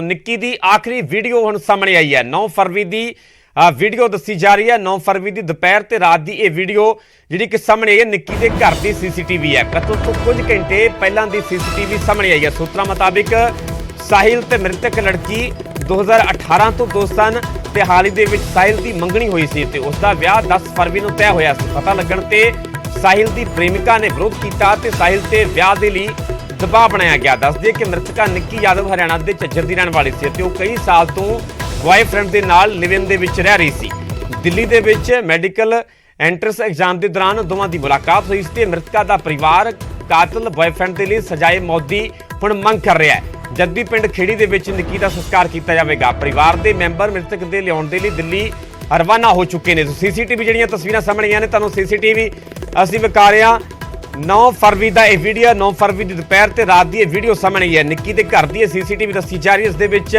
ਨਿੱਕੀ ਦੀ ਆਖਰੀ ਵੀਡੀਓ ਹੁਣ ਸਾਹਮਣੇ ਆਈ ਹੈ। 9 ਫਰਵਰੀ ਦੀ ਵੀਡੀਓ ਦੱਸੀ ਜਾ ਰਹੀ ਹੈ। 9 ਫਰਵਰੀ ਦੀ ਦੁਪਹਿਰ ਤੇ ਰਾਤ ਦੀ ਇਹ ਵੀਡੀਓ ਜਿਹੜੀ ਕਿ ਸਾਹਮਣੇ ਆਈ ਹੈ, ਨਿੱਕੀ ਦੇ ਘਰ ਦੀ ਸੀਸੀਟੀਵੀ ਹੈ। ਕਤਲ ਤੋਂ ਕੁਝ ਘੰਟੇ ਪਹਿਲਾਂ ਦੀ ਸੀਸੀਟੀਵੀ ਸਾਹਮਣੇ ਆਈ ਹੈ। ਸੂਤਰਾਂ ਮੁਤਾਬਿਕ ਸਾਹਿਲ ਤੇ ਮ੍ਰਿਤਕ ਲੜਕੀ 2018 ਤੋਂ ਦੋਸਤ ਸਨ ਤੇ ਹਾਲ ਹੀ ਦੇ ਵਿੱਚ ਸਾਹਿਲ ਦੀ ਮੰਗਣੀ ਹੋਈ ਸੀ ਤੇ ਉਸ ਦਾ ਵਿਆਹ 10 ਫਰਵਰੀ ਨੂੰ ਤੈਅ ਹੋਇਆ ਸੀ। ਪਤਾ ਲੱਗਣ ਤੇ ਸਾਹਿਲ ਦੀ ਪ੍ਰੇਮਿਕਾ ਨੇ ਵਿਰੋਧ ਕੀਤਾ ਤੇ ਸਾਹਿਲ ਤੇ ਵਿਆਹ ਦੇ ਲਈ ਦਬਾਅ ਬਣਾਇਆ ਗਿਆ। ਦੱਸਦੇ ਕਿ ਮ੍ਰਿਤਕਾ ਨਿੱਕੀ ਯਾਦਵ ਹਰਿਆਣਾ ਦੇ ਝੱਜਰ ਦੀ ਰਹਿਣ ਵਾਲੀ ਸੀ ਤੇ ਉਹ ਕਈ ਸਾਲ ਤੋਂ ਬॉयਫ੍ਰੈਂਡ ਦੇ ਨਾਲ ਲਿਵ ਇਨ ਦੇ ਵਿੱਚ ਰਹਿ ਰਹੀ ਸੀ। ਦਿੱਲੀ ਦੇ ਵਿੱਚ ਮੈਡੀਕਲ ਐਂਟਰੈਂਸ ਐਗਜ਼ਾਮ ਦੇ ਦੌਰਾਨ ਦੋਵਾਂ ਦੀ ਮੁਲਾਕਾਤ ਹੋਈ ਸੀ ਤੇ ਮ੍ਰਿਤਕਾ ਦਾ ਪਰਿਵਾਰ ਕਾਤਲ ਬॉयਫ੍ਰੈਂਡ ਦੇ ਲਈ ਸਜ਼ਾਏ ਮੌਤ ਦੀ ਹੁਣ ਮੰਗ ਕਰ ਰਿਹਾ ਹੈ। ਜੱਦੀ ਪਿੰਡ ਖੇੜੀ ਦੇ ਵਿੱਚ ਨਿੱਕੀ ਦਾ ਸੰਸਕਾਰ ਕੀਤਾ ਜਾਵੇਗਾ। ਪਰਿਵਾਰ ਦੇ ਮੈਂਬਰ ਮ੍ਰਿਤਕ ਦੇ ਲਿਆਉਣ ਦੇ ਲਈ ਦਿੱਲੀ ਰਵਾਨਾ ਹੋ ਚੁੱਕੇ ਨੇ। ਸੀਸੀਟੀਵੀ ਜਿਹੜੀਆਂ ਤਸਵੀਰਾਂ ਸਾਹਮਣੇ ਆਈਆਂ ਨੇ, ਤੁਹਾਨੂੰ ਸੀਸੀਟੀਵੀ ਅਸੀਂ ਵਿਖਾ ਰਹੇ ਹਾਂ। 9 ਫਰਵਰੀ ਦਾ ਇਹ ਵੀਡੀਓ, 9 ਫਰਵਰੀ ਦੀ ਦੁਪਹਿਰ ਤੇ ਰਾਤ ਦੀ ਇਹ ਵੀਡੀਓ ਸਾਹਮਣੇ ਆਈ ਹੈ। ਨਿੱਕੀ ਦੇ ਘਰ ਦੀ ਇਹ ਸੀਸੀਟੀਵੀ ਦੱਸੀ ਜਾ ਰਹੀ ਹੈ। ਇਸ ਦੇ ਵਿੱਚ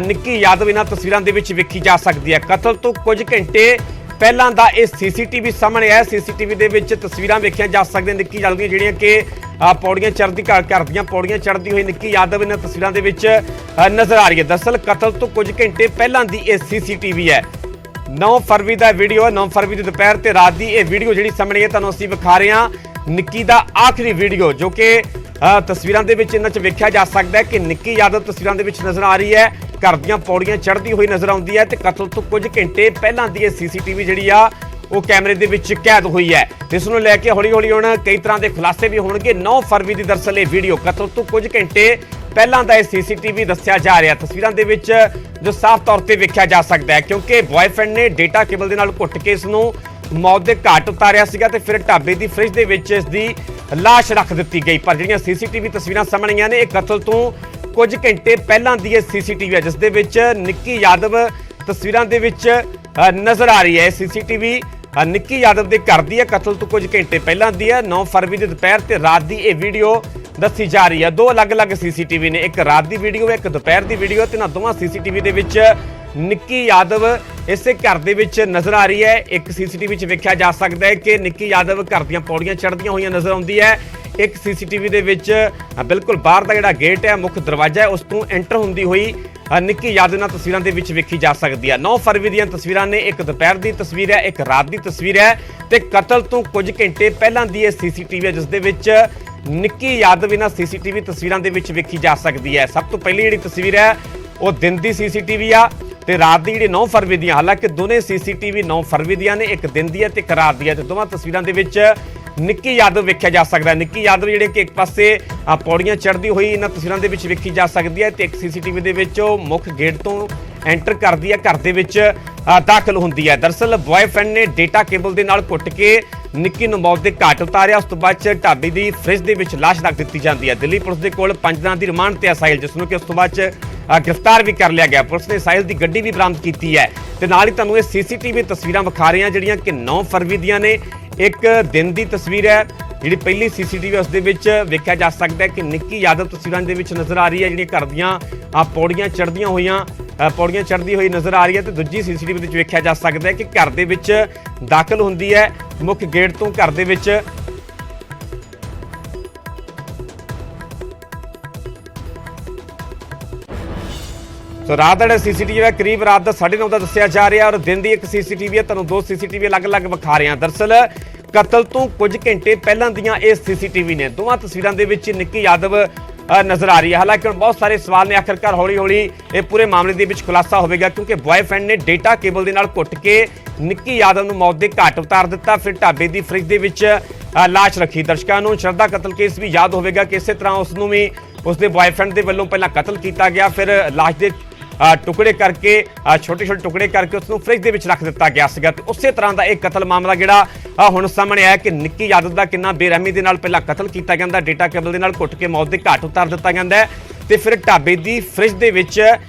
ਨਿੱਕੀ ਯਾਦਵ ਇਹਨਾਂ ਤਸਵੀਰਾਂ ਦੇ ਵਿੱਚ ਵੇਖੀ ਜਾ ਸਕਦੀ ਹੈ। ਕਤਲ ਤੋਂ ਕੁਝ ਘੰਟੇ ਪਹਿਲਾਂ ਦਾ ਇਹ ਸੀਸੀਟੀਵੀ ਸਾਹਮਣੇ ਆਇਆ। ਸੀਸੀਟੀਵੀ ਦੇ ਵਿੱਚ ਤਸਵੀਰਾਂ ਵੇਖੀਆਂ ਜਾ ਸਕਦੀਆਂ ਨਿੱਕੀ ਯਾਦਵ ਦੀਆਂ, ਜਿਹੜੀਆਂ ਕਿ ਪੌੜੀਆਂ ਚੜ੍ਹਦੀ ਘਰ ਦੀਆਂ ਪੌੜੀਆਂ ਚੜ੍ਹਦੀ ਹੋਈ ਨਿੱਕੀ ਯਾਦਵ ਇਹਨਾਂ ਤਸਵੀਰਾਂ ਦੇ ਵਿੱਚ ਨਜ਼ਰ ਆ ਰਹੀ ਹੈ। ਦਰਅਸਲ ਕਤਲ ਤੋਂ ਕੁਝ ਘੰਟੇ ਪਹਿਲਾਂ ਦੀ ਇਹ ਸੀਸੀਟੀਵੀ ਹੈ। 9 ਫਰਵਰੀ ਦਾ ਵੀਡੀਓ ਹੈ। 9 ਫਰਵਰੀ ਦੀ ਦੁਪਹਿਰ ਤੇ ਰਾਤ ਦੀ ਇਹ ਵੀਡੀਓ ਜਿਹੜੀ ਸਾਹਮਣੇ ਹੈ, ਤੁਹਾਨੂੰ ਅਸੀਂ ਵਿਖਾ ਰਹੇ ਹਾਂ। ਨਿੱਕੀ ਦਾ ਆਖਰੀ ਵੀਡੀਓ ਜੋ ਕਿ ਤਸਵੀਰਾਂ ਦੇ ਵਿੱਚ ਇਹਨਾਂ 'ਚ ਵੇਖਿਆ ਜਾ ਸਕਦਾ ਹੈ ਕਿ ਨਿੱਕੀ ਯਾਦਵ ਤਸਵੀਰਾਂ ਦੇ ਵਿੱਚ ਨਜ਼ਰ ਆ ਰਹੀ ਹੈ, ਘਰ ਦੀਆਂ ਪੌੜੀਆਂ ਚੜ੍ਹਦੀ ਹੋਈ ਨਜ਼ਰ ਆਉਂਦੀ ਹੈ ਤੇ ਕਤਲ ਤੋਂ ਕੁਝ ਘੰਟੇ ਪਹਿਲਾਂ ਦੀ ਇਹ ਸੀਸੀਟੀਵੀ ਜਿਹੜੀ ਆ ਉਹ ਕੈਮਰੇ ਦੇ ਵਿੱਚ ਕੈਦ ਹੋਈ ਹੈ। ਇਸ ਨੂੰ ਲੈ ਕੇ ਹੌਲੀ-ਹੌਲੀ ਹੁਣ ਕਈ ਤਰ੍ਹਾਂ ਦੇ ਖੁਲਾਸੇ ਵੀ ਹੋਣਗੇ। 9 ਫਰਵਰੀ ਦੀ ਦਰਅਸਲ ਇਹ ਵੀਡੀਓ ਕਤਲ ਤੋਂ ਕੁਝ ਘੰਟੇ ਪਹਿਲਾਂ ਦਾ ਇਹ ਸੀਸੀਟੀਵੀ ਦੱਸਿਆ ਜਾ ਰਿਹਾ। ਤਸਵੀਰਾਂ ਦੇ ਵਿੱਚ ਜੋ ਸਾਫ਼ ਤੌਰ ਤੇ ਵੇਖਿਆ ਜਾ ਸਕਦਾ ਹੈ ਕਿਉਂਕਿ ਬॉयਫ੍ਰੈਂਡ ਨੇ ਡੇਟਾ ਕੇਬਲ ਦੇ ਨਾਲ ਘੁੱਟ ਕੇ ਇਸ ਨੂੰ ਮੌਤ ਦੇ ਘਾਟ ਉਤਾਰਿਆ ਸੀਗਾ ਤੇ ਫਿਰ ਢਾਬੇ ਦੀ ਫ੍ਰਿਜ ਦੇ ਵਿੱਚ ਇਸ ਦੀ ਲਾਸ਼ ਰੱਖ ਦਿੱਤੀ ਗਈ। ਪਰ ਜਿਹੜੀਆਂ ਸੀਸੀਟੀਵੀ ਤਸਵੀਰਾਂ ਸਾਹਮਣੇ ਆਈਆਂ ਨੇ, ਇਹ ਕਤਲ ਤੋਂ ਕੁਝ ਘੰਟੇ ਪਹਿਲਾਂ ਦੀ ਇਹ ਸੀਸੀਟੀਵੀ ਹੈ ਜਿਸ ਦੇ ਵਿੱਚ ਨਿੱਕੀ ਯਾਦਵ ਤਸਵੀਰਾਂ ਦੇ ਵਿੱਚ ਨਜ਼ਰ ਆ ਰਹੀ ਹੈ। ਸੀਸੀਟੀਵੀ ਨਿੱਕੀ ਯਾਦਵ ਦੇ ਘਰ ਦੀ ਹੈ, ਕਤਲ ਤੋਂ ਕੁਝ ਘੰਟੇ ਪਹਿਲਾਂ ਦੀ ਹੈ। 9 ਫਰਵਰੀ ਦੀ ਦੁਪਹਿਰ ਤੇ ਰਾਤ ਦੀ ਇਹ ਵੀਡੀਓ ਦੱਸੀ ਜਾ ਰਹੀ ਹੈ। ਦੋ ਅਲੱਗ-ਅਲੱਗ ਸੀਸੀਟੀਵੀ ਨੇ, ਇੱਕ ਰਾਤ ਦੀ ਵੀਡੀਓ ਹੈ, ਇੱਕ ਦੁਪਹਿਰ ਦੀ ਵੀਡੀਓ ਤੇ ਇਹਨਾਂ ਦੋਵਾਂ ਸੀਸੀਟੀਵੀ ਦੇ ਵਿੱਚ ਨਿੱਕੀ ਯਾਦਵ ਇਸੇ ਘਰ ਦੇ ਵਿੱਚ ਨਜ਼ਰ ਆ ਰਹੀ ਹੈ। ਇੱਕ ਸੀਸੀਟੀਵੀ 'ਚ ਵੇਖਿਆ ਜਾ ਸਕਦਾ ਹੈ ਕਿ ਨਿੱਕੀ ਯਾਦਵ ਘਰ ਦੀਆਂ ਪੌੜੀਆਂ ਚੜ੍ਹਦੀਆਂ ਹੋਈਆਂ ਨਜ਼ਰ ਆਉਂਦੀ ਹੈ। ਇੱਕ ਸੀਸੀਟੀਵੀ ਦੇ ਵਿੱਚ ਬਿਲਕੁਲ ਬਾਹਰ ਦਾ ਜਿਹੜਾ ਗੇਟ ਹੈ, ਮੁੱਖ ਦਰਵਾਜ਼ਾ ਹੈ, ਉਸ ਤੋਂ ਐਂਟਰ ਹੁੰਦੀ ਹੋਈ ਨਿੱਕੀ ਯਾਦਵ ਨਾਲ ਤਸਵੀਰਾਂ ਦੇ ਵਿੱਚ ਵੇਖੀ ਜਾ ਸਕਦੀ ਹੈ। 9 ਫਰਵਰੀ ਦੀਆਂ ਤਸਵੀਰਾਂ ਨੇ, ਇੱਕ ਦੁਪਹਿਰ ਦੀ ਤਸਵੀਰ ਹੈ, ਇੱਕ ਰਾਤ ਦੀ ਤਸਵੀਰ ਹੈ ਤੇ ਕਤਲ ਤੋਂ ਕੁਝ ਘੰਟੇ ਪਹਿਲਾਂ ਦੀ ਇਹ ਸੀਸੀਟੀਵੀ ਹੈ ਜਿਸ ਦੇ ਵਿੱਚ ਨਿੱਕੀ ਯਾਦਵ ਇਹਨਾਂ ਸੀਸੀਟੀਵੀ ਤਸਵੀਰਾਂ ਦੇ ਵਿੱਚ ਵੇਖੀ ਜਾ ਸਕਦੀ ਹੈ। ਸਭ ਤੋਂ ਪਹਿਲੀ ਜਿਹੜੀ ਤਸਵੀਰ ਹੈ ਉਹ ਦਿਨ ਦੀ ਸੀਸੀਟੀਵੀ ਆ ਤੇ ਰਾਤ ਦੀ ਜਿਹੜੀ 9 ਫਰਵਰੀ ਦੀਆਂ। ਹਾਲਾਂਕਿ ਦੋਨੇ ਸੀਸੀਟੀਵੀ 9 ਫਰਵਰੀ ਦੀਆਂ ਨੇ, ਇੱਕ ਦਿਨ ਦੀ ਹੈ ਤੇ ਇੱਕ ਰਾਤ ਦੀ ਹੈ ਤੇ ਦੋਵਾਂ ਤਸਵੀਰਾਂ ਦੇ ਵਿੱਚ ਨਿੱਕੀ ਯਾਦਵ ਵੇਖਿਆ ਜਾ ਸਕਦਾ ਹੈ। ਨਿੱਕੀ ਯਾਦਵ ਜਿਹੜੇ ਕਿ ਇੱਕ ਪਾਸੇ ਪੌੜੀਆਂ ਚੜ੍ਹਦੀ ਹੋਈ ਇਹਨਾਂ ਤਸਵੀਰਾਂ ਦੇ ਵਿੱਚ ਵੇਖੀ ਜਾ ਸਕਦੀ ਹੈ ਤੇ ਇੱਕ ਸੀਸੀਟੀਵੀ ਦੇ ਵਿੱਚ ਉਹ ਮੁੱਖ ਗੇਟ ਤੋਂ ਐਂਟਰ ਕਰਦੀ ਹੈ, ਘਰ ਦੇ ਵਿੱਚ ਦਾਖਲ ਹੁੰਦੀ ਹੈ। ਦਰਅਸਲ ਬॉयਫ੍ਰੈਂਡ ਨੇ ਡੇਟਾ ਕੇਬਲ ਦੇ ਨਾਲ ਘੁੱਟ ਕੇ ਨਿੱਕੀ ਨੂੰ ਮੌਤ ਦੇ ਘਾਟ ਉਤਾਰਿਆ। ਉਸ ਤੋਂ ਬਾਅਦ ਢਾਬੇ ਦੀ ਫ੍ਰਿਜ ਦੇ ਵਿੱਚ ਲਾਸ਼ ਰੱਖ ਦਿੱਤੀ ਜਾਂਦੀ ਹੈ। ਦਿੱਲੀ ਪੁਲਿਸ ਦੇ ਕੋਲ 5 ਦਿਨਾਂ ਦੀ ਰਿਮਾਂਡ ਤੇ ਹੈ ਸਾਹਿਲ, ਜਿਸ ਨੂੰ ਕਿ ਉਸ ਤੋਂ ਬਾਅਦ ਗ੍ਰਿਫਤਾਰ ਵੀ ਕਰ ਲਿਆ ਗਿਆ। ਪੁਲਿਸ ਨੇ ਸਾਹਿਲ ਦੀ ਗੱਡੀ ਵੀ ਬਰਾਮਦ ਕੀਤੀ ਹੈ ਤੇ ਨਾਲ ਹੀ ਤੁਹਾਨੂੰ ਇਹ ਸੀਸੀਟੀਵੀ ਤਸਵੀਰਾਂ ਵਿਖਾ ਰਹੇ ਹਾਂ ਜਿਹੜੀਆਂ ਕਿ 9 ਫਰਵਰੀ ਦੀਆਂ ਨੇ। ਇੱਕ ਦਿਨ ਦੀ ਤਸਵੀਰ ਹੈ, ਜਿਹੜੀ ਪਹਿਲੀ ਸੀਸੀਟੀਵੀ ਉਸ ਦੇ ਵਿੱਚ ਵੇਖਿਆ ਜਾ ਸਕਦਾ ਹੈ ਕਿ ਨਿੱਕੀ ਯਾਦਵ ਤਸਵੀਰਾਂ ਦੇ ਵਿੱਚ ਨਜ਼ਰ ਆ ਰਹੀ ਹੈ, ਜਿਹੜੀਆਂ ਘਰ ਦੀਆਂ ਪੌੜੀਆਂ ਚੜ੍ਹਦੀ ਹੋਈ ਨਜ਼ਰ ਆ ਰਹੀ ਹੈ ਤੇ ਦੂਜੀ ਸੀਸੀਟੀਵੀ ਵਿੱਚ ਵੇਖਿਆ ਜਾ ਸਕਦਾ ਹੈ ਕਿ ਘਰ ਦੇ ਵਿੱਚ ਦਾਖਲ ਹੁੰਦੀ ਹੈ ਮੁੱਖ ਗੇਟ ਤੋਂ। ਘਰ ਦੇ ਵਿੱਚ ਸੋ ਰਾਤ ਦਾ ਸੀਸੀਟੀਵੀ ਹੈ ਕਰੀਬ ਰਾਤ ਦਾ 9:30 ਦਾ ਦੱਸਿਆ ਜਾ ਰਿਹਾ ਔਰ ਦਿਨ ਦੀ ਇੱਕ ਸੀਸੀਟੀਵੀ ਹੈ। ਤੁਹਾਨੂੰ ਦੋ ਸੀਸੀਟੀਵੀ ਅਲੱਗ-ਅਲੱਗ ਵਿਖਾ ਰਹੇ ਹਾਂ। ਦਰਅਸਲ ਕਤਲ ਤੋਂ ਕੁਝ ਘੰਟੇ ਪਹਿਲਾਂ ਦੀਆਂ ਇਹ ਸੀਸੀਟੀਵੀ ਨੇ। ਦੋਵਾਂ ਤਸਵੀਰਾਂ ਦੇ ਵਿੱਚ ਨਿੱਕੀ ਯਾਦਵ ਨਜ਼ਰ ਆ ਰਹੀ ਹੈ। ਹਾਲਾਂਕਿ ਹੁਣ ਬਹੁਤ ਸਾਰੇ ਸਵਾਲ ਨੇ, ਆਖਿਰਕਾਰ ਹੌਲੀ-ਹੌਲੀ ਇਹ ਪੂਰੇ ਮਾਮਲੇ ਦੇ ਵਿੱਚ ਖੁਲਾਸਾ ਹੋਵੇਗਾ ਕਿਉਂਕਿ ਬॉयਫ੍ਰੈਂਡ ਨੇ ਡੇਟਾ ਕੇਬਲ ਦੇ ਨਾਲ ਘੁੱਟ ਕੇ ਨਿੱਕੀ ਯਾਦਵ ਨੂੰ ਮੌਤ ਦੇ ਘਾਟ ਉਤਾਰ ਦਿੱਤਾ, ਫਿਰ ਢਾਬੇ ਦੀ ਫ੍ਰਿਜ ਦੇ ਵਿੱਚ ਲਾਸ਼ ਰੱਖੀ। ਦਰਸ਼ਕਾਂ ਨੂੰ ਸ਼ਰਧਾ ਕਤਲ ਕੇਸ ਵੀ ਯਾਦ ਹੋਵੇਗਾ ਕਿ ਇਸੇ ਤਰ੍ਹਾਂ ਉਸ ਨੂੰ ਵੀ ਉਸਦੇ ਬॉयਫ੍ਰੈਂਡ ਦੇ ਵੱਲੋਂ ਪਹਿਲਾਂ ਕਤਲ ਕੀਤਾ ਗਿਆ, ਫਿਰ ਲਾਸ਼ ਦੇ ਟੁਕੜੇ ਕਰਕੇ ਛੋਟੇ-ਛੋਟੇ ਟੁਕੜੇ ਕਰਕੇ ਉਸ ਨੂੰ ਫ੍ਰਿਜ ਦੇ ਵਿੱਚ ਰੱਖ ਦਿੱਤਾ ਗਿਆ ਸੀਗਾ ਤੇ ਉਸੇ ਤਰ੍ਹਾਂ ਦਾ ਇਹ ਕਤਲ ਮਾਮਲਾ ਜਿਹੜਾ ਹੁਣ ਸਾਹਮਣੇ ਆਇਆ ਕਿ ਨਿੱਕੀ ਯਾਦਵ ਦਾ ਕਿੰਨਾ ਬੇਰਹਿਮੀ ਦੇ ਨਾਲ ਪਹਿਲਾਂ ਕਤਲ ਕੀਤਾ ਜਾਂਦਾ, ਡੇਟਾ ਕੇਬਲ ਦੇ ਨਾਲ ਘੁੱਟ ਕੇ ਮੌਤ ਦੇ ਘਾਟ ਉਤਾਰ ਦਿੱਤਾ ਜਾਂਦਾ ਤੇ ਫਿਰ ਢਾਬੇ ਦੀ ਫ੍ਰਿਜ ਦੇ ਵਿੱਚ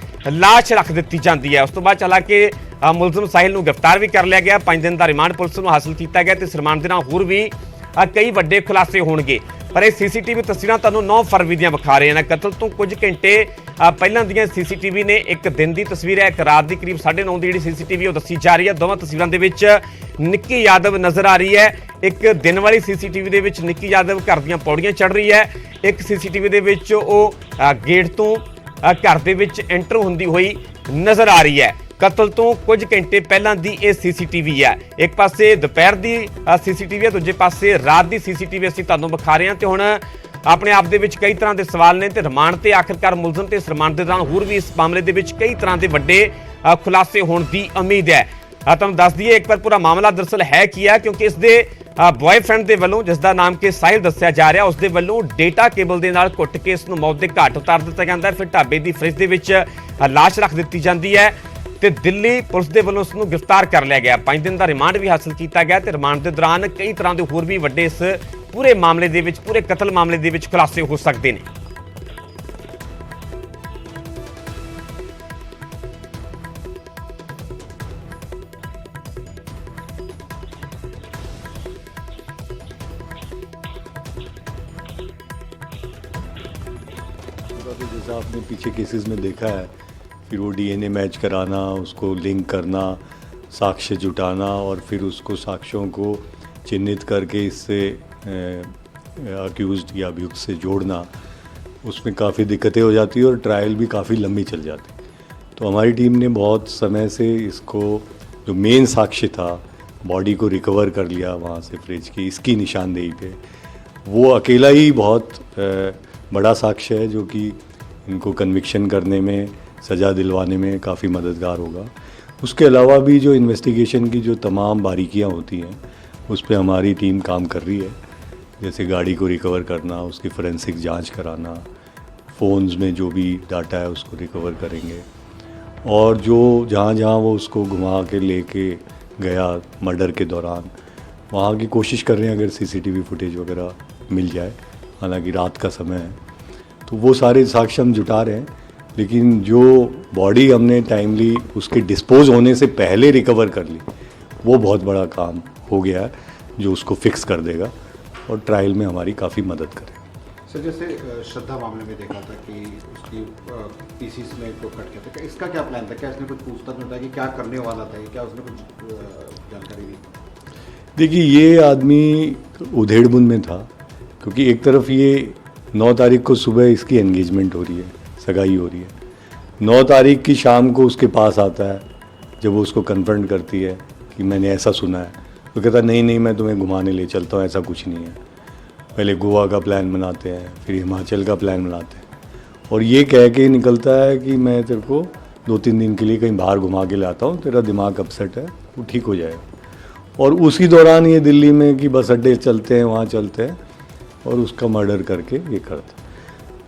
ਲਾਸ਼ ਰੱਖ ਦਿੱਤੀ ਜਾਂਦੀ ਹੈ। ਉਸ ਤੋਂ ਬਾਅਦ ਹਾਲਾਂਕਿ ਮੁਲਜ਼ਮ ਸਾਹਿਲ ਨੂੰ ਗ੍ਰਿਫਤਾਰ ਵੀ ਕਰ ਲਿਆ ਗਿਆ। 5 ਦਿਨ ਦਾ ਰਿਮਾਂਡ ਪੁਲਿਸ ਨੂੰ ਹਾਸਲ ਕੀਤਾ ਗਿਆ ਤੇ ਇਸ ਰਿਮਾਂਡ ਦੇ ਨਾਲ ਹੋਰ ਵੀ ਕਈ ਵੱਡੇ ਖੁਲਾਸੇ ਹੋਣਗੇ। ਪਰ ਇਹ ਸੀਸੀਟੀਵੀ ਤਸਵੀਰਾਂ ਤੁਹਾਨੂੰ 9 ਫਰਵਰੀ ਦੀਆਂ ਵਿਖਾ ਰਹੇ ਨੇ। ਕਤਲ ਤੋਂ ਕੁਝ ਘੰਟੇ ਪਹਿਲਾਂ ਦੀਆਂ ਸੀਸੀਟੀਵੀ ਨੇ, ਇੱਕ ਦਿਨ ਦੀ ਤਸਵੀਰ ਹੈ, ਇੱਕ ਰਾਤ ਦੀ ਕਰੀਬ 9:30 ਦੀ ਜਿਹੜੀ ਸੀਸੀਟੀਵੀ ਉਹ ਦੱਸੀ ਜਾ ਰਹੀ ਹੈ। ਦੋਵਾਂ ਤਸਵੀਰਾਂ ਦੇ ਵਿੱਚ ਨਿੱਕੀ ਯਾਦਵ ਨਜ਼ਰ ਆ ਰਹੀ ਹੈ। ਇੱਕ ਦਿਨ ਵਾਲੀ ਸੀਸੀਟੀਵੀ ਦੇ ਵਿੱਚ ਨਿੱਕੀ ਯਾਦਵ ਘਰ ਦੀਆਂ ਪੌੜੀਆਂ ਚੜ੍ਹ ਰਹੀ ਹੈ, ਇੱਕ ਸੀਸੀਟੀਵੀ ਦੇ ਵਿੱਚ ਉਹ ਗੇਟ ਤੋਂ घर ਦੇ ਵਿੱਚ ਐਂਟਰ ਹੁੰਦੀ ਹੋਈ ਨਜ਼ਰ ਆ ਰਹੀ ਹੈ। ਕਤਲ ਤੋਂ ਕੁਝ ਘੰਟੇ ਪਹਿਲਾਂ ਦੀ ਇਹ ਸੀਸੀਟੀਵੀ ਹੈ। ਇੱਕ ਪਾਸੇ ਦੁਪਹਿਰ ਦੀ ਸੀਸੀਟੀਵੀ ਹੈ, ਦੂਜੇ ਪਾਸੇ ਰਾਤ ਦੀ ਸੀਸੀਟੀਵੀ ਅਸੀਂ ਤੁਹਾਨੂੰ ਵਿਖਾ ਰਹੇ ਹਾਂ ਤੇ ਹੁਣ ਆਪਣੇ ਆਪ ਦੇ ਵਿੱਚ ਕਈ ਤਰ੍ਹਾਂ ਦੇ ਸਵਾਲ ਨੇ ਤੇ ਰਿਮਾਂਡ ਤੇ ਆਖਿਰਕਾਰ ਮੁਲਜ਼ਮ ਤੇ ਇਸ ਰਿਮਾਂਡ ਦੇ ਦੌਰਾਨ ਹੋਰ ਵੀ ਇਸ ਮਾਮਲੇ ਦੇ ਵਿੱਚ ਕਈ ਤਰ੍ਹਾਂ ਦੇ ਵੱਡੇ ਖੁਲਾਸੇ ਹੋਣ ਦੀ ਉਮੀਦ ਹੈ। ਤੁਹਾਨੂੰ ਦੱਸ ਦਈਏ ਇੱਕ ਵਾਰ ਪੂਰਾ ਮਾਮਲਾ ਦਰਅਸਲ ਹੈ ਕੀ ਹੈ, ਕਿਉਂਕਿ ਇਸ ਦੇ ਬॉयਫ੍ਰੈਂਡ ਦੇ ਵੱਲੋਂ, ਜਿਸ ਦਾ ਨਾਮ ਕਿ ਸਾਹਿਲ ਦੱਸਿਆ ਜਾ ਰਿਹਾ, ਉਸ ਦੇ ਵੱਲੋਂ ਡੇਟਾ ਕੇਬਲ ਦੇ ਨਾਲ ਘੁੱਟ ਕੇ ਇਸ ਨੂੰ ਮੌਤ ਦੇ ਘਾਟ ਉਤਾਰ ਦਿੱਤਾ ਜਾਂਦਾ ਹੈ। ਫਿਰ ਢਾਬੇ ਦੀ ਫਰਿੱਜ ਦੇ ਵਿੱਚ ਲਾਸ਼ ਰੱਖ ਦਿੱਤੀ ਜਾਂਦੀ ਹੈ ਤੇ ਦਿੱਲੀ ਪੁਲਿਸ ਦੇ ਵੱਲੋਂ ਉਸ ਨੂੰ ਗ੍ਰਿਫਤਾਰ ਕਰ ਲਿਆ ਗਿਆ। 5 ਦਿਨ ਦਾ ਰਿਮਾਂਡ ਵੀ ਹਾਸਲ ਕੀਤਾ ਗਿਆ ਤੇ ਰਿਮਾਂਡ ਦੇ ਦੌਰਾਨ ਕਈ ਤਰ੍ਹਾਂ ਦੇ ਹੋਰ ਵੀ ਵੱਡੇ ਇਸ ਪੂਰੇ ਮਾਮਲੇ ਦੇ ਵਿੱਚ, ਪੂਰੇ ਕਤਲ ਮਾਮਲੇ ਦੇ ਵਿੱਚ ਖੁਲਾਸੇ ਹੋ ਸਕਦੇ ਨੇ। जैसा आपने पीछे केसेस में देखा है, फिर वो डीएनए मैच कराना, उसको लिंक करना, साक्ष्य जुटाना और फिर उसको साक्ष्यों को चिन्हित करके इससे अक्यूज्ड या अभियुक्त से जोड़ना, उसमें काफ़ी दिक्कतें हो जाती है और ट्रायल भी काफ़ी लंबी चल जाती है। तो हमारी टीम ने बहुत समय से इसको, जो मेन साक्ष्य था, बॉडी को रिकवर कर लिया वहाँ से फ्रिज की, इसकी निशानदेही पे, वो अकेला ही बहुत बड़ा साक्ष्य है जो कि इनको कन्विक्शन करने में, सज़ा दिलवाने में काफ़ी मददगार होगा। उसके अलावा भी जो इन्वेस्टिगेशन की जो तमाम बारीकियां होती हैं उस पर हमारी टीम काम कर रही है, जैसे गाड़ी को रिकवर करना, उसकी फोरेंसिक जांच कराना, फ़ोन्स में जो भी डाटा है उसको रिकवर करेंगे और जो जहाँ जहाँ वो उसको घुमा के लेके गया मर्डर के दौरान, वहाँ की कोशिश कर रहे हैं अगर सीसीटीवी फुटेज वगैरह मिल जाए। हालांकि रात का समय है तो वो सारे साक्ष्य हम जुटा रहे हैं, लेकिन जो बॉडी हमने टाइमली उसके डिस्पोज होने से पहले रिकवर कर ली, वो बहुत बड़ा काम हो गया है जो उसको फिक्स कर देगा और ट्रायल में हमारी काफ़ी मदद करेगा। सर, जैसे श्रद्धा मामले में देखा था कि उसकी पीसीस में को कट किया था, इसका क्या प्लान था? क्या इसने कुछ पूछताछ में था कि क्या करने वाला था, क्या उसने कुछ जानकारी दी? देखिए, ये आदमी उधेड़बुन में था, क्योंकि एक तरफ ये 9 तारीख को सुबह इसकी एंगेजमेंट हो रही है, सगाई हो रही है। 9 तारीख की शाम को उसके पास आता है, जब वो उसको कन्फ्रंट करती है कि मैंने ऐसा सुना है, तो कहता नहीं नहीं मैं तुम्हें घुमाने ले चलता हूँ, ऐसा कुछ नहीं है। पहले गोवा का प्लान बनाते हैं, फिर हिमाचल का प्लान बनाते हैं और ये कह के निकलता है कि मैं तेरे को 2-3 दिन के लिए कहीं बाहर घुमा के लाता हूँ, तेरा दिमाग अपसेट है, वो ठीक हो जाएगा। और उसी दौरान ये दिल्ली में कि बस अड्डे चलते हैं, वहाँ चलते हैं और उसका मर्डर करके ये करता।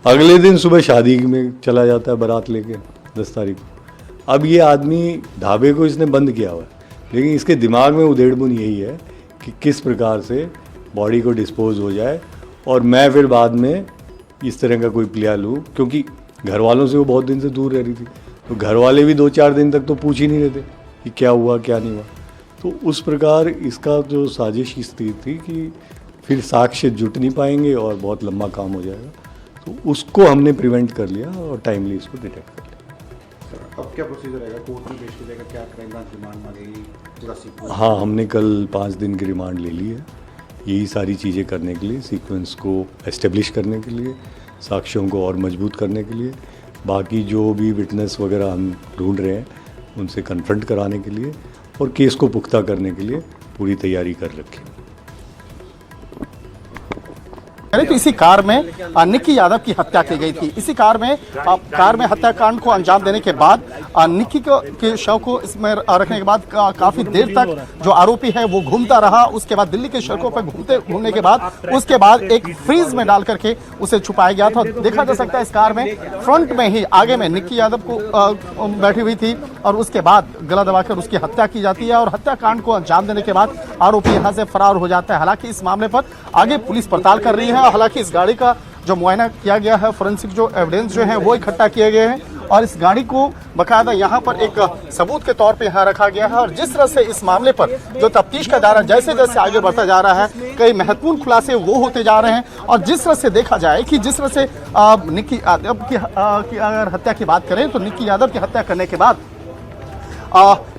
अगले दिन सुबह शादी में चला जाता है बारात लेके 10 तारीख को। अब ये आदमी ढाबे को इसने बंद किया हुआ है, लेकिन इसके दिमाग में उधेड़बुन यही है कि किस प्रकार से बॉडी को डिस्पोज हो जाए और मैं फिर बाद में इस तरह का कोई प्लान लूँ, क्योंकि घर वालों से वो बहुत दिन से दूर रह रही थी, तो घर वाले भी 2-4 दिन तक तो पूछ ही नहीं रहे थे कि क्या हुआ क्या नहीं हुआ। तो उस प्रकार इसका जो साजिश इस थी कि फिर साक्ष्य जुट नहीं पाएंगे और बहुत लंबा काम हो जाएगा, तो उसको हमने प्रिवेंट कर लिया और टाइमली इसको डिटेक्ट कर लिया। अब क्या प्रोसीजर रहेगा? कोर्ट में पेश किया जाएगा, क्या क्राइम ब्रांच रिमांड मांगेगी, पूरा सीक्वेंस? हाँ, हमने कल 5 दिन की रिमांड ले ली है, यही सारी चीज़ें करने के लिए, सीक्वेंस को एस्टेब्लिश करने के लिए, साक्ष्यों को और मजबूत करने के लिए, बाकी जो भी विटनेस वगैरह हम ढूंढ रहे हैं उनसे कन्फ्रंट कराने के लिए और केस को पुख्ता करने के लिए पूरी तैयारी कर रखी है। तो इसी कार में निक्की यादव की हत्या की गई थी। इसी कार में हत्याकांड को अंजाम देने के बाद निक्की के शव को इसमें रखने के बाद काफी देर तक जो आरोपी है वो घूमता रहा। उसके बाद दिल्ली के सड़कों पर घूमने के बाद उसके बाद एक फ्रीज में डाल करके उसे छुपाया गया था। देखा जा सकता है इस कार में फ्रंट में ही आगे में निक्की यादव को बैठी हुई थी और उसके बाद गला दबाकर उसकी हत्या की जाती है और हत्याकांड को अंजाम देने के बाद आरोपी यहाँ से फरार हो जाता है। हालांकि इस मामले पर आगे पुलिस पड़ताल कर रही है। हालांकि इस गाड़ी का जो मुआयना किया गया है, फोरेंसिक जो एविडेंस जो है वो इकट्ठा किए गए हैं और इस गाड़ी को बकायदा यहाँ पर एक सबूत के तौर पे यहाँ रखा गया है। और जिस तरह से इस मामले पर जो तफ्तीश का दायरा जैसे जैसे आगे बढ़ता जा रहा है, कई महत्वपूर्ण खुलासे वो होते जा रहे हैं। और जिस तरह से देखा जाए कि जिस तरह से निक्की यादव की अगर हत्या की बात करें तो निक्की यादव की हत्या करने के बाद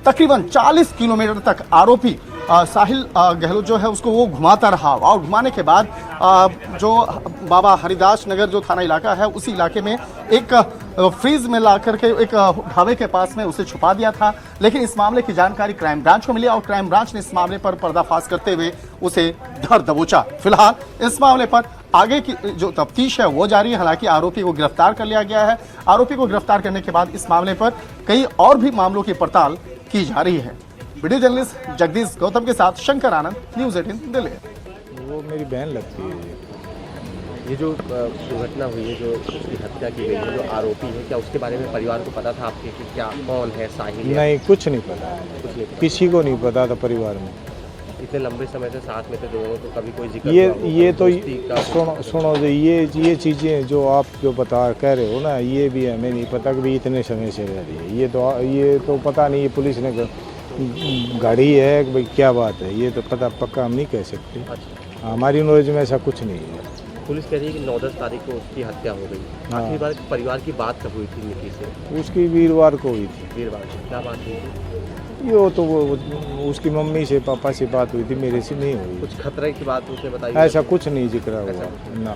तकरीबन 40 किलोमीटर तक आरोपी साहिल गहलोत जो है उसको वो घुमाता रहा और घुमाने के बाद जो बाबा हरिदास नगर जो थाना इलाका है उसी इलाके में एक फ्रीज में ला करके एक ढाबे के पास में उसे छुपा दिया था। लेकिन इस मामले की जानकारी क्राइम ब्रांच को मिली और क्राइम ब्रांच ने इस मामले पर पर्दाफाश करते हुए उसे धर दबोचा। फिलहाल इस मामले पर आगे की जो तफ्तीश है वो जारी है। हालांकि आरोपी को गिरफ्तार कर लिया गया है। आरोपी को गिरफ्तार करने के बाद इस मामले पर कई और भी मामलों की पड़ताल की जा रही है। वीडियो जर्नलिस्ट जगदीश गौतम के साथ शंकर आनंद, न्यूज़ 18 दिल्ली। वो मेरी बहन लगती है। ये जो दुर्घटना हुई है, जो उसकी हत्या की गई है, जो आरोपी है, क्या उसके बारे में परिवार को पता था आपके कि क्या कौन है साहिल? नहीं, कुछ नहीं पता, कुछ नहीं पता। किसी को नहीं पता था परिवार में। इतने लंबे समय से साथ में थे दोनों, तो कभी कोई जिक्र ये हुआ हो, ये तो दोस्ती का? सुनो जो ये चीज़ें जो आप जो कह रहे हो ना, ये भी हमें नहीं पता कि भी इतने समय से रह रही है। ये तो पता नहीं, ये पुलिस ने गाड़ी है कि भाई क्या बात है, ये तो पक्का हम नहीं कह सकते। अच्छा, हमारी नॉलेज में ऐसा कुछ नहीं है। पुलिस कह रही है कि 9-10 तारीख को उसकी हत्या हो गई। हाँ। आखिरी बार परिवार की बात कब हुई थी निकी से? उसकी वीरवार को हुई थी। वीरवार को क्या बात हुई थी? ये तो वो उसकी मम्मी से पापा से बात हुई थी, मेरे से नहीं हुई। कुछ खतरे की बात उसने बताई? ऐसा कुछ नहीं जिक्र हुआ ऐसा? ना।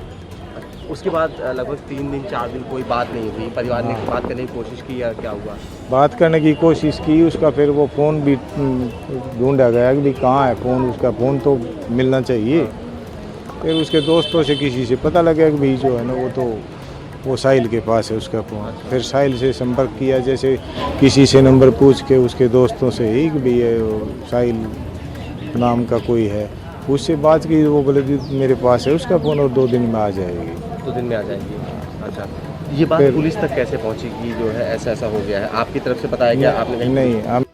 उसके बाद लगभग 3 दिन 4 दिन कोई बात नहीं हुई। परिवार ने बात करने की कोशिश की या क्या हुआ? बात करने की कोशिश की, उसका फिर वो फ़ोन भी ढूंढा गया कि भाई कहाँ है फ़ोन, उसका फ़ोन तो मिलना चाहिए। फिर उसके दोस्तों से किसी से पता लगा कि भाई जो है ना वो साहिल के पास है उसका फ़ोन। फिर साहिल से संपर्क किया, जैसे किसी से नंबर पूछ के उसके दोस्तों से ही कि भाई साहिल नाम का कोई है, उससे बात की। वो बोले मेरे पास है उसका फ़ोन और 2 दिन में आ जाएगी। 2 दिन में आ जाएंगी। अच्छा, ये बात फिर- पुलिस तक कैसे पहुंची कि जो है ऐसा हो गया है? आपकी तरफ से बताया गया? आपने कहीं नहीं, हम